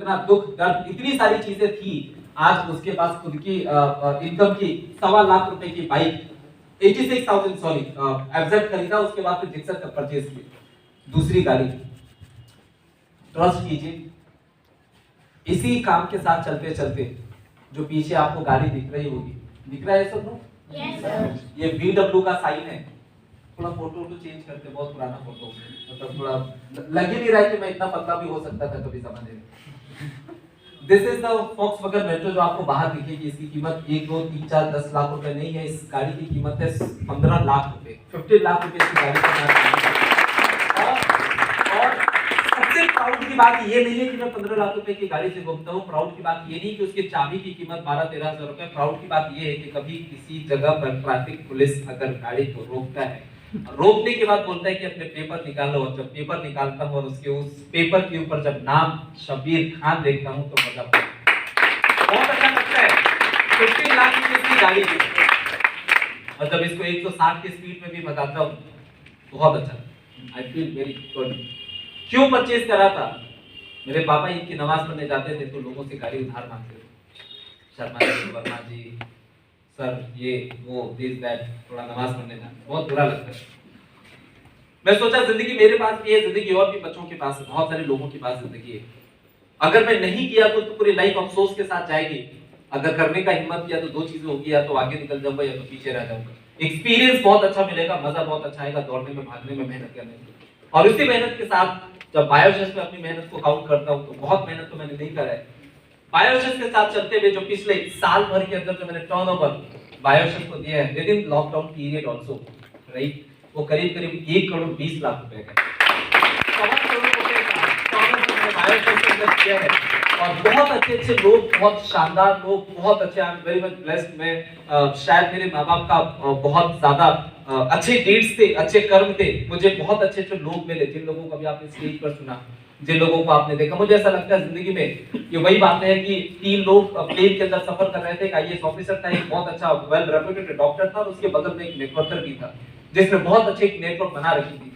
इतना दुख दर्द इतनी सारी चीजें थी, आज उसके पास खुद की इनकम की 1.25 लाख रुपए की बाइक 86,000 सॉरी एफजेड खरीदा, उसके बाद फिर जिक्सर का परचेज किया दूसरी गाड़ी। ट्रस्ट कीजिए, इसी काम के साथ चलते चलते जो पीछे आपको गाड़ी दिख रही होगी, दिख रहा है सब लोग? Yes sir. ये VW का साइन है। थोड़ा फोटो तो चेंज करते, बहुत पुराना फोटो, मतलब थोड़ा लग ही नहीं रहा है कि मैं इतना पतला भी हो सकता था कभी जमाने में। This is the Volkswagen metro जो आपको बाहर दिखेगी। इसकी कीमत 1 2 3 4 10 लाख रुपए नहीं है, इस गाड़ी की कीमत है 15 लाख रुपए, 15 लाख रुपए की गाड़ी का। और सबसे प्राउड की बात ये नहीं है कि मैं 15 लाख रुपए की गाड़ी से घूमता हूँ, प्राउड की बात ये नहीं कि उसकी चाबी की कीमत 12-13 हजार रुपए, प्राउड की बात ये है कि कभी किसी जगह पर ट्रैफिक पुलिस अगर गाड़ी को रोकता है, रोकने के बाद बोलता है कि अपने पेपर निकालो, और जब पेपर निकालता हूँ और उसके उस पेपर के ऊपर जब नाम शबीर खान देखता हूँ तो मजा बहुत अच्छा लगता है। 15 लाख की गाड़ी और जब इसको 160 की स्पीड में भी भगाता हूँ बहुत अच्छा, आई फील वेरी गुड। क्यों परचेज करा था? मेरे पापा ईद की नमाज पढ़ने जाते थे तो लोगों से गाड़ी उधार मांगते थे, शर्मा जी, वर्मा जी, सर ये वो दिस दैट, थोड़ा नमाज पढ़ने जाना, बहुत बुरा लगता है। मैं सोचा जिंदगी मेरे पास भी है, जिंदगी और भी बच्चों के पास है, बहुत सारे लोगों के पास जिंदगी है। अगर मैं नहीं किया तो पूरी लाइफ अफसोस के साथ जाएगी। अगर करने का हिम्मत किया तो दो चीजें होगी, या तो आगे निकल जाऊंगा या तो पीछे रह जाऊंगा। एक्सपीरियंस बहुत अच्छा मिलेगा, मजा बहुत अच्छा आएगा दौड़ने में, भागने में, मेहनत करने में। और इसी मेहनत के साथ जब बायोशेस में अपनी मेहनत को काउंट करता हूँ तो बहुत मेहनत तो मैंने नहीं करा है। बायोशेस के साथ चलते हुए जो पिछले साल भर के अंदर जो मैंने टर्नओवर बायोशेस को दिया है with in lockdown period also, right, वो करीब करीब 1 करोड़ 20 लाख रुपए का 1.25 करोड़ रुपए का टर्नओवर मैंने बायोशेस के अंदर किया है। और बहुत अच्छे लोग, बहुत शानदार लोग, बहुत अच्छे, I am very much blessed. मैं शायद मेरे माँ बाप का बहुत ज्यादा अच्छे डीड्स थे, अच्छे कर्म थे, मुझे बहुत अच्छे लोग मिले, जिन लोगों को अभी आपने स्टेज पर सुना, जिन लोगों को आपने देखा। मुझे ऐसा लगता है जिंदगी में ये वही बात है कि 3 लोग प्लेन के अंदर सफर कर रहे थे, एक IAS ऑफिसर था, एक बहुत अच्छा वेल रेप्यूटेड डॉक्टर था, और उसके बगल में एक नेटवर्कर भी था जिसने बहुत अच्छे एक नेटवर्क बना रखी थी।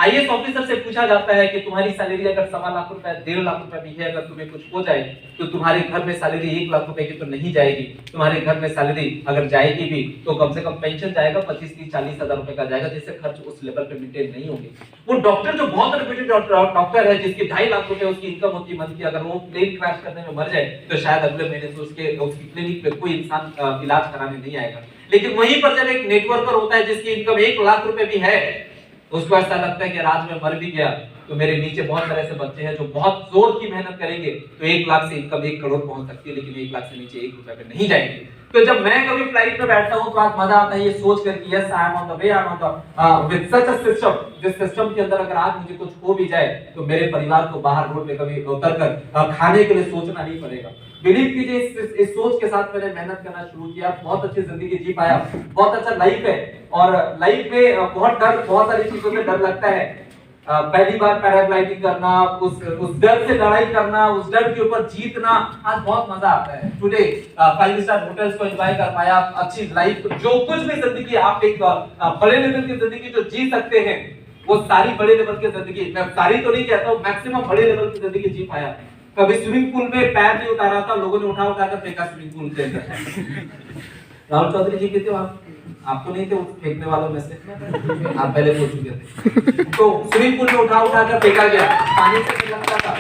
IAS ऑफिसर से पूछा जाता है कि तुम्हारी सैलरी अगर 1.25 लाख रुपए 1.5 लाख रुपए भी है, अगर तुम्हें कुछ हो जाए तो तुम्हारे घर में सैलरी 1 लाख रुपए की तो नहीं जाएगी, तुम्हारे घर में सैलरी अगर जाएगी भी तो कम से कम पेंशन जाएगा 25-30-40 हजार रुपए का जाएगा, जिससे खर्च उस लेवल पे मेंटेन नहीं होंगे। वो डॉक्टर जो बहुत रेप्यूटेड डॉक्टर है, जिसकी 2.5 लाख रुपए उसकी इनकम होती है मंथ की, अगर वो प्लेन क्रैश करने में मर जाए तो शायद अगले महीने से उसकी क्लिनिक पे कोई इंसान इलाज कराने नहीं आएगा। लेकिन वहीं पर जब एक नेटवर्कर होता है जिसकी इनकम 1 लाख रुपए भी है, उसको ऐसा लगता है कि आज मैं मर भी गया तो मेरे नीचे बहुत सारे ऐसे बच्चे हैं जो बहुत जोर की मेहनत करेंगे तो 1 लाख से इनकम 1 करोड़ पहुंच सकती है, लेकिन 1 लाख से नीचे 1 रुपए पे नहीं जाएंगे। तो जब मैं कभी फ्लाइट में बैठता हूं तो आज मजा आता है ये सोच कर कि yes I am on the way, I am on the with such a system, जिस सिस्टम के अंदर अगर आज मुझे कुछ हो भी जाए तो मेरे परिवार को बाहर रोड पे कभी उतरकर खाने के लिए सोचना नहीं पड़ेगा। बिलीव कीजिए इस सोच के साथ मैंने मेहनत करना शुरू किया, बहुत अच्छी जिंदगी जी पाया, बहुत अच्छा लाइफ है। और लाइफ में बहुत सारी चीजों से डर लगता है। पहली बार पैराग्लाइडिंग करना, उस डर से लड़ाई करना, उस डर के ऊपर जीतना, आज बहुत मजा आता है। टुडे 5 स्टार होटल्स को एंजॉय कर पाया, अच्छी लाइफ, जो कुछ भी जिंदगी आप एक बड़े लेवल की जिंदगी जो जी सकते हैं वो सारी बड़े लेवल की जिंदगी, मैं सारी तो नहीं कहता हूँ, मैक्सिमम बड़े लेवल की जिंदगी जी पाया। कभी स्विमिंग पूल में पैर नहीं उतारा था, लोगों ने उठा कर फेंका स्विमिंग पूल के अंदर। राहुल चौधरी जी कहते हो आप तो नहीं थे उस फेंकने वालों में से, आप पहले बोल चुके थे। तो स्विमिंग पूल में उठा कर फेंका गया, पानी से लगता था।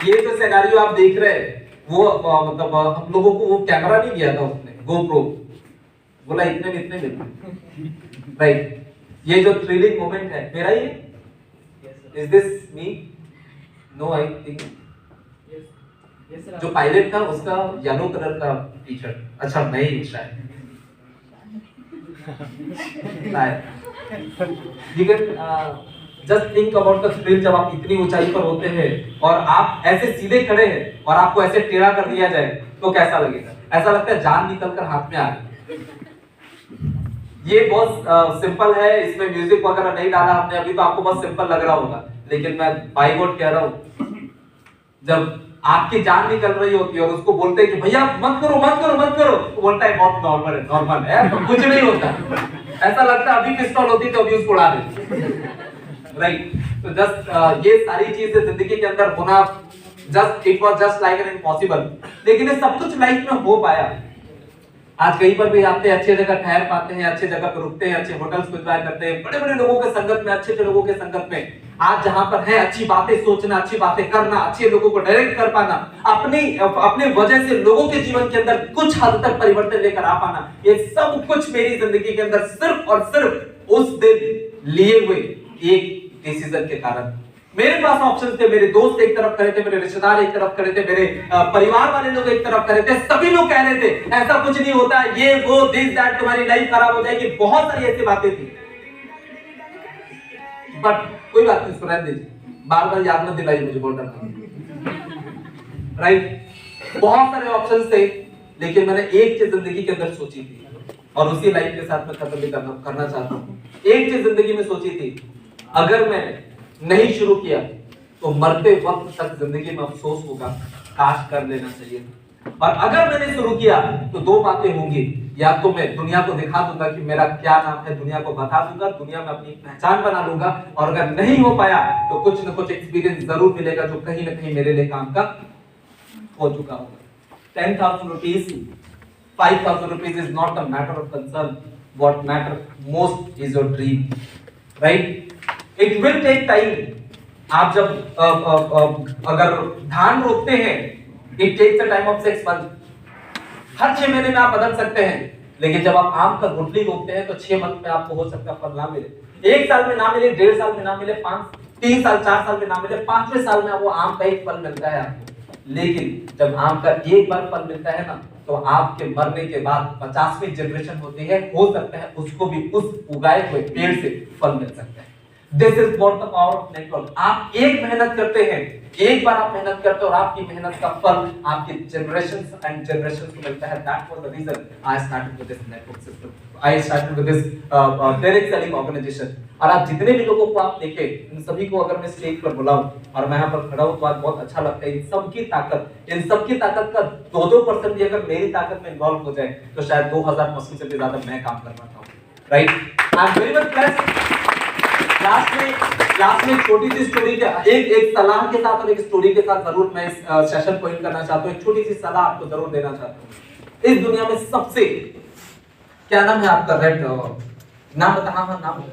ये जो सिनेरियो आप देख रहे हैं वो मतलब हम लोगों को वो कैमरा नहीं दिया था उसने, गोप्रो बोला इतने में राइट। ये जो थ्रिलिंग मोमेंट है मेरा ही, is this me? No I think जो पायलट था उसका येलो कलर का टी शर्ट, अच्छा मैं ही शायद just think about the thrill, जब आप इतनी ऊंचाई पर होते हैं और आप ऐसे सीधे खड़े हैं और आपको ऐसे टेढ़ा कर दिया जाए तो कैसा लगेगा? ऐसा लगता है जान निकल कर हाथ में आ गई। ये बहुत सिंपल है, इसमें म्यूजिक वगैरह नहीं डाला हमने अभी, तो आपको बहुत सिंपल लग रहा होगा, लेकिन मैं बाय गॉड कह रहा हूं, जब आपकी जान निकल रही होती है और उसको बोलते हैं कि भैया मत करो मत करो मत करो, तो बोलता है बहुत नॉर्मल है तो कुछ नहीं होता। ऐसा लगता है अभी पिस्तौल होती तो अभी उसको उड़ा देते। राइट। तो जस्ट ये सारी चीजें जिंदगी के अंदर होना just it was just like an impossible, लेकिन ये सब कुछ लाइफ में हो पाया। आज कहीं पर भी आते हैं, अच्छे जगह ठहर पाते हैं, अच्छे जगह पर रुकते हैं, अच्छे होटल्स को एंजॉय करते हैं, बड़े बड़े लोगों के संगत में, अच्छे लोगों के संगत में। आज जहां पर है अच्छी बातें सोचना, अच्छी बातें करना, अच्छे लोगों को डायरेक्ट कर पाना, अपने वजह से लोगों के जीवन के अंदर कुछ हद तक परिवर्तन लेकर आ पाना, ये सब कुछ मेरी जिंदगी के अंदर सिर्फ और सिर्फ उस दिन लिए हुए एक डिसीजन के कारण। मेरे पास ऑप्शंस थे, मेरे दोस्त एक तरफ खड़े थे, मेरे रिश्तेदार एक तरफ खड़े थे, मेरे परिवार वाले लोग एक तरफ खड़े थे, सभी लोग कह रहे थे ऐसा कुछ नहीं होता, ये वो दिस दैट, तुम्हारी लाइफ खराब हो जाएगी, बहुत सारी ऐसी बातें थी। बट कोई बात नहीं, इसको रहने दीजिए, बार बार याद मत दिलाइए मुझे, बोल रहा राइट। बहुत सारे ऑप्शंस थे, लेकिन मैंने एक चीज जिंदगी के अंदर सोची थी और उसी लाइफ के साथ मैं खत्म भी करना चाहता हूँ। एक चीज जिंदगी में सोची थी, अगर मैंने नहीं शुरू किया तो मरते वक्त तक जिंदगी में अफसोस होगा, काश कर लेना चाहिए। और अगर मैंने शुरू किया तो दो बातें होंगी, या तो मैं दुनिया को दिखा दूंगा कि मेरा क्या नाम है, दुनिया को बता दूंगा, दुनिया में अपनी पहचान बना लूंगा, और अगर नहीं हो पाया तो कुछ न कुछ एक्सपीरियंस जरूर मिलेगा जो कहीं ना कहीं मेरे लिए काम का हो चुका होगा। 10,000 rupees, 5,000 rupees is not a matter of concern, what matter most is your dream, right. It will take time. आप जब अगर धान रोपते हैं, it takes a time of 6 month. हर 6 महीने में आप बदल सकते हैं, लेकिन जब आप आम का गुठली रोपते हैं तो 6 मंथ में आपको हो सकता है फल ना मिले, 1 साल में ना मिले, 1.5 साल में ना मिले, 3 साल 4 साल में ना मिले, 5वें साल में वो आम का एक फल मिलता है आपको। लेकिन जब आम का एक बार फल मिलता है ना, तो आपके मरने के बाद 50वीं जनरेशन होती है, हो सकता है उसको भी उस उगाए हुए पेड़ से फल मिल सकता है। This is what the power of network। आप एक मेहनत करते हैं, एक बार आप मेहनत करते हैं और आपकी मेहनत का फल आपके generations and generations को मिलता है। That was the reason I started with this network system। I started with this direct selling organization। और आप जितने भी लोगों को आप देखें, इन सभी को अगर मैं स्टेज पर बुलाऊं और मैं यहाँ पर खड़ा हूँ तो आज बहुत अच्छा लगता है। इन सबकी ताकत का 2% भी अगर मेरी ताकत में इन्वॉल्व हो जाए तो शायद 2000 मशीन से भी ज्यादा मैं काम कर पाता हूँ, right. I am very much blessed. Last में छोटी सी स्टोरी के एक सलाह के साथ और एक स्टोरी के साथ जरूर मैं इस सेशन को एंड करना चाहता हूँ। एक छोटी सी सलाह आपको जरूर देना चाहता हूँ। इस दुनिया में सबसे, क्या नाम है आपका, रेड नाम बताना, नाम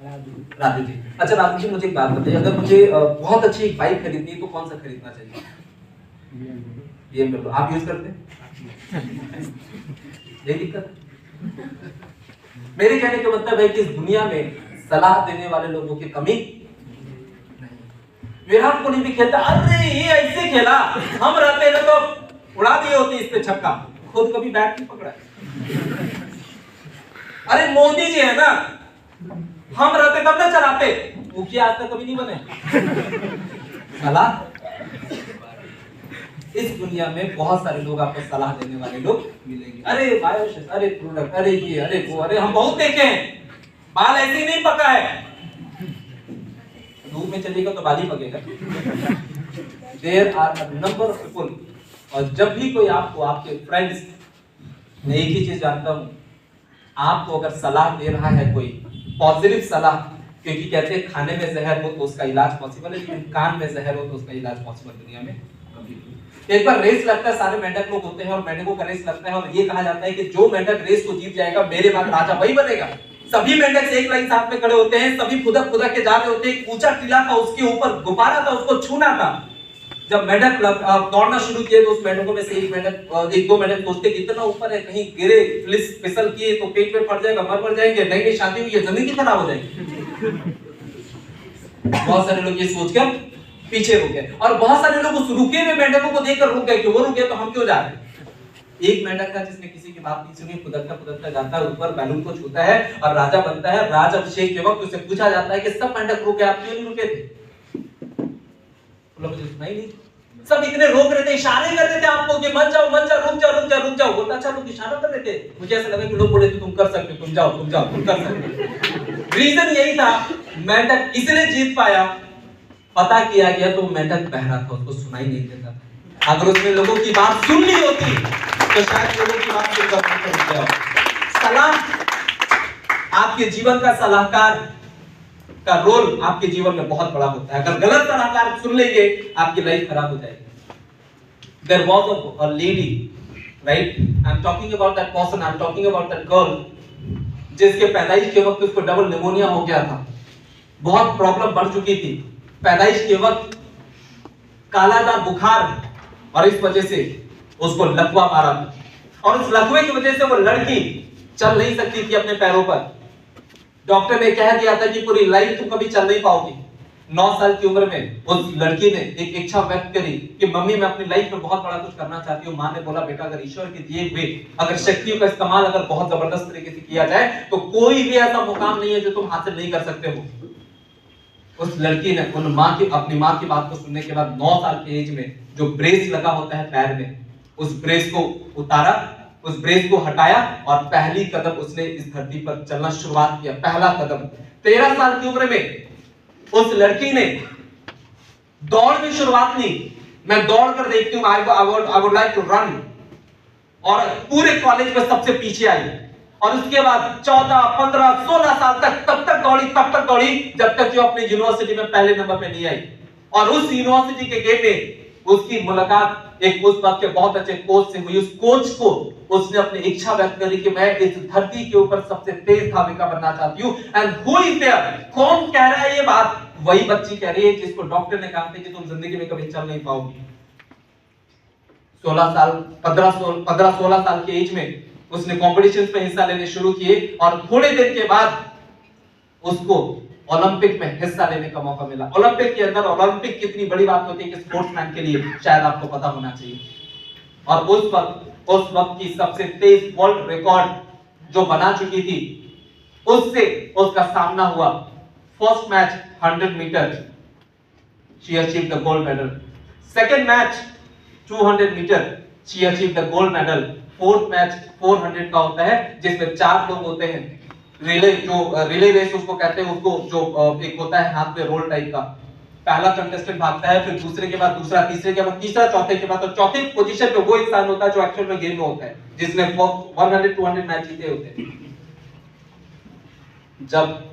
राजू जी। अच्छा राजू जी, मुझे एक बात बताइए, अगर मुझे बहुत अच्छी एक बाइक खरीदनी है तो कौन सा खरीदना चाहिए? BMW। आप यूज करते हैं? यही दिक्कत है। मेरे कहने का मतलब है कि इस दुनिया में सलाह देने वाले लोगों की कमी नहीं। विराट कोहली भी खेलता, अरे ये ऐसे खेला, हम रहते ना तो उड़ा दिए होते इस पे छक्का, खुद कभी बैट नहीं पकड़ा। अरे मोदी जी है ना, हम रहते तब ना चलाते, मुखिया आज तक कभी नहीं बने। सलाह, इस दुनिया में बहुत सारे लोग आपको सलाह देने वाले लोग मिलेंगे। अरे बायोश, अरे प्रोडक्ट, अरे ये, अरे वो, अरे हम बहुत देखे हैं, बाल ऐसे ही नहीं पका है, धूप में चलेगा तो बाल ही पकेगा। There are a number of people, और जब भी कोई आपको, आपके फ्रेंड्स, मैं एक ही चीज जानता हूँ, आपको अगर सलाह दे रहा है कोई पॉजिटिव सलाह, क्योंकि कहते हैं खाने में जहर हो तो उसका इलाज पॉसिबल है, लेकिन कान में जहर हो तो उसका इलाज पॉसिबल दुनिया में कभी नहीं। एक बार रेस लगता है, सारे मेंढक लोग होते हैं और मेंढकों का रेस लगता है, और ये कहा जाता है कि जो मेंढक रेस को जीत जाएगा मेरे बाद राजा वही बनेगा। सभी मेंढक एक लाइन साथ में खड़े होते हैं, सभी खुदक के जा रहे होते हैं। एक ऊंचा टीला था, उसके ऊपर गुब्बारा था, उसको छूना था। जब मेंढक दौड़ना शुरू किए तो उस मेंढकों में से एक दो मेंढक सोचते कि इतना ऊपर है, कहीं गिरे, फिसल किए तो पेट पे पड़ जाएगा, मर जाएंगे, नई शादी हुई है, जिंदगी खराब हो जाएगी। बहुत सारे लोग ये सोचकर पीछे रुक गए, और बहुत सारे लोग उस रुके हुए मेंढकों को देखकर रुक गए कि वो रुके तो हम क्यों जा रहे हैं। एक मेंढक था जिसने किसी की बात नहीं सुनी, खुदकता जाता है ऊपर, बैलून को छूता है और राजा बनता है। राज अभिषेक के वक्त उससे पूछा जाता है कि सब मेंढक रुके, आप क्यों नहीं रुके थे? लोग मुझे सुनाई नहीं, सब इतने रोक रहे थे, इशारे कर रहे थे आपको कि मत जाओ, रुक जाओ। बोलता अच्छा लोग इशारा कर रहे थे, मुझे ऐसा लगा कि लोग बोले तुम कर सकते हो, तुम जाओ, तुम कर सकते। रीजन यही था, मेंढक इसलिए जीत पाया, पता किया गया तो मेंढक बहरा था, उसको सुनाई नहीं देता। अगर उसने लोगों की बात सुन ली होती तो शायद लोगों की बात सुनकर सलाह, आपके जीवन का सलाहकार का रोल आपके जीवन में बहुत बड़ा होता है। अगर गलत सलाहकार सुन लेंगे आपकी लाइफ खराब हो जाएगी। There was a lady, right? I'm talking about that person. I'm talking about that girl, जिसके पैदाइश के वक्त उसको डबल निमोनिया हो गया था, बहुत प्रॉब्लम बढ़ चुकी थी। पैदाइश के वक्त कालाजार बुखार, और इस वजह से उसको लकवा मारा था, और उस लकवे की वजह से वो लड़की चल नहीं सकती थी अपने पैरों पर। डॉक्टर ने कह दिया था कि पूरी लाइफ तुम कभी चल नहीं पाओगी। 9 साल की उम्र में उस लड़की ने एक इच्छा व्यक्त करी कि मम्मी मैं अपनी लाइफ में बहुत बड़ा कुछ करना चाहती हूँ। माँ ने बोला बेटा अगर ईश्वर के दिए हुए अगर शक्तियों का इस्तेमाल अगर बहुत जबरदस्त तरीके से किया जाए तो कोई भी ऐसा मुकाम नहीं है जो तुम हासिल नहीं कर सकते हो। उस लड़की ने अपनी माँ की बात को सुनने के बाद 9 साल के एज में जो ब्रेस लगा होता है पैर में, उस ब्रेस को उतारा, उस ब्रेस को हटाया और पहली कदम उसने इस धरती पर चलना शुरुआत किया। पहला कदम 13 साल की उम्र में उस लड़की ने दौड़ की शुरुआत की। मैं दौड़ कर देखती हूँ, I would like to run, और पूरे कॉलेज में सबसे पीछे आई। और उसके बाद 14, 15, 16 साल तक तब तक दौड़ी जब तक जो अपनी यूनिवर्सिटी में पहले नंबर पे नहीं आई। और उस यूनिवर्सिटी के गेट में उसकी मुलाकात एक उस वक्त के बहुत अच्छे कोच से हुई। उस कोच को उसने अपनी इच्छा व्यक्त करी कि मैं इस धरती के ऊपर सबसे तेज धाविका बनना चाहती हूँ। And who is there? कौन कह रहा है ये बात? वही बच्ची कह रही है जिसको डॉक्टर ने कहा था कि तुम जिंदगी में कभी चल नहीं पाओगी। 15-16 साल के एज में उसने कॉम्पिटिशंस में हिस्सा लेने शुरू किए, और थोड़े दिन के बाद उसको ओलंपिक में हिस्सा लेने का मौका मिला। ओलंपिक के अंदर, ओलंपिक कितनी बड़ी बात होती है कि स्पोर्ट्समैन के लिए, शायद आपको पता होना चाहिए। और उस वक्त की सबसे तेज वर्ल्ड रिकॉर्ड जो बना चुकी थी, उससे उसका सामना हुआ। First match 100 metre, she achieved the gold medal. Second match 200 metre, she achieved the gold medal. Fourth match 400 का होता है जिसमें 4 लोग होते हैं। रिले रेस उसको कहते हैं, उसको जो एक होता है हाथ में रोल टाइप का। पहला कंटेस्टेंट भागता है, फिर दूसरे के बाद दूसरा, तीसरे के बाद तीसरा, चौथे के बाद, और चौथे पोजीशन पे वो इंसान होता है जो एक्चुअल में गेम में होता है, जिसने 100-200 मैच जीते होते हैं। जब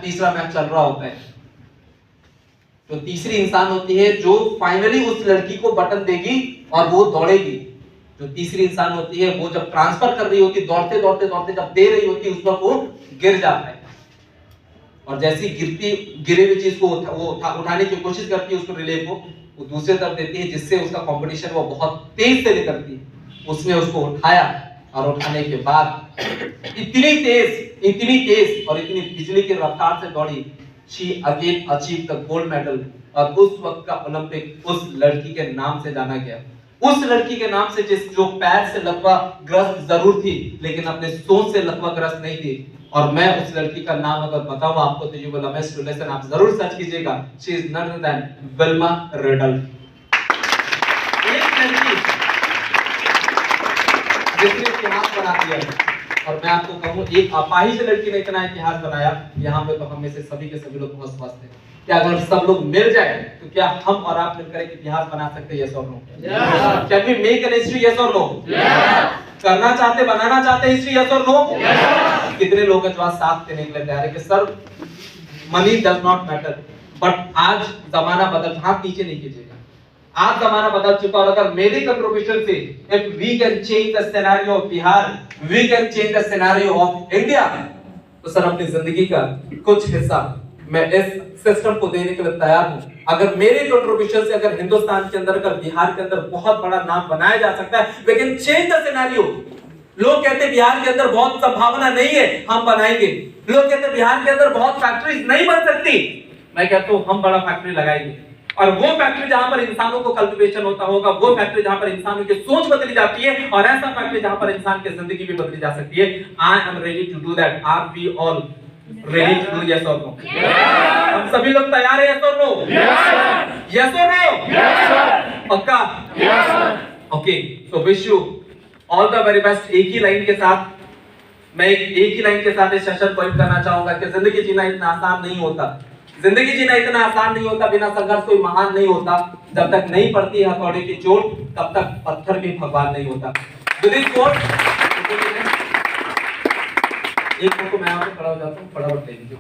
तीसरा मैच चल रहा होता है तो तीसरी इंसान होती है जो फाइनली उस लड़की को बटन देगी और वो दौड़ेगी। जो तीसरी इंसान होती है वो जब ट्रांसफर कर रही होती, दौड़ते जब दे रही होती, उस वक्त वो गिर जाता है। और जैसी गिरे हुई चीज को उठाने की कोशिश करती है, उसको रिले को वो दूसरे तरफ देती है, जिससे उसका कंपटीशन वो बहुत तेज से निकलती है। उसने उसको उठाया, और उठाने के बाद इतनी तेज और इतनी बिजली की रफ्तार से दौड़ी, she again achieved the gold medal। और उस वक्त का ओलंपिक उस लड़की के नाम से जाना गया। उस लड़की के नाम से जो पैर से लकवा ग्रस्त जरूर थी, लेकिन अपने सोच से लकवा ग्रस्त नहीं थी। और मैं उस लड़की का नाम अगर बताऊं आपको तो you will amazed to listen, आप जरूर सर्च कीजिएगा। she is none other than Wilma Rudolph. एक लड़की जिसने इतिहास बना दिया है। और मैं आपको कहूँ, एक अपाहिज लड़की ने इतना इतिहास बनाया, यहाँ पे तो हम में से सभी के सभी लोग बहुत स्वस्थ हैं। क्या अगर सब लोग मिल जाए तो क्या हम और आप मिलकर एक इतिहास बना सकते हैं? यस और no? Can we make an history? Yes और नो? करना चाहते, बनाना चाहते हिस्ट्री? यस और नो? कितने लोग हैं जो आज साथ देने के लिए तैयार है कि sir money does not matter, but आज जमाना बदल, हाथ नीचे नहीं कीजिएगा, आज जमाना बदल चुका। और अगर मेरे कंट्रीब्यूशन से if we can change the scenario of Bihar, we can change the scenario of India, तो सर अपनी जिंदगी का कुछ हिस्सा मैं इस सिस्टम को देने के लिए तैयार हूं। अगर मेरे कंट्रीब्यूशन से अगर हिंदुस्तान के अंदर, अगर बिहार के अंदर बहुत बड़ा नाम बनाया जा सकता है, we can change the scenario. लोग कहते हैं बिहार के अंदर बहुत संभावना नहीं है, हम बनाएंगे। लोग कहते हैं बिहार के अंदर बहुत फैक्ट्रीज नहीं बन सकती, मैं कहता हूं हम बड़ा फैक्ट्री लगाएंगे। और वो फैक्ट्री जहां पर इंसानों को कल्टीवेशन होता होगा, वो फैक्ट्री जहां पर इंसानों की सोच बदली जाती है, और ऐसा फैक्ट्री जहां पर इंसान की जिंदगी भी बदली जा सकती है। I am ready to do that. Are we all ready to do? Yes और नो? हम सभी लोग तैयार हैं? यस और नो? यस और नो? पक्का? Okay, so wish you all the very best. एक ही लाइन के साथ मैं एक ही लाइन के साथ इस सेशन को एंड करना चाहूंगा कि जिंदगी जीना इतना आसान नहीं होता। जिंदगी जीना इतना आसान नहीं होता, बिना संघर्ष कोई महान नहीं होता। जब तक नहीं पड़ती हथौड़े की चोट, तब तक पत्थर भी भगवान नहीं होता। एक को मैं यहाँ पे खड़ा हो जाता हूँ, फटाफट ले लीजिए।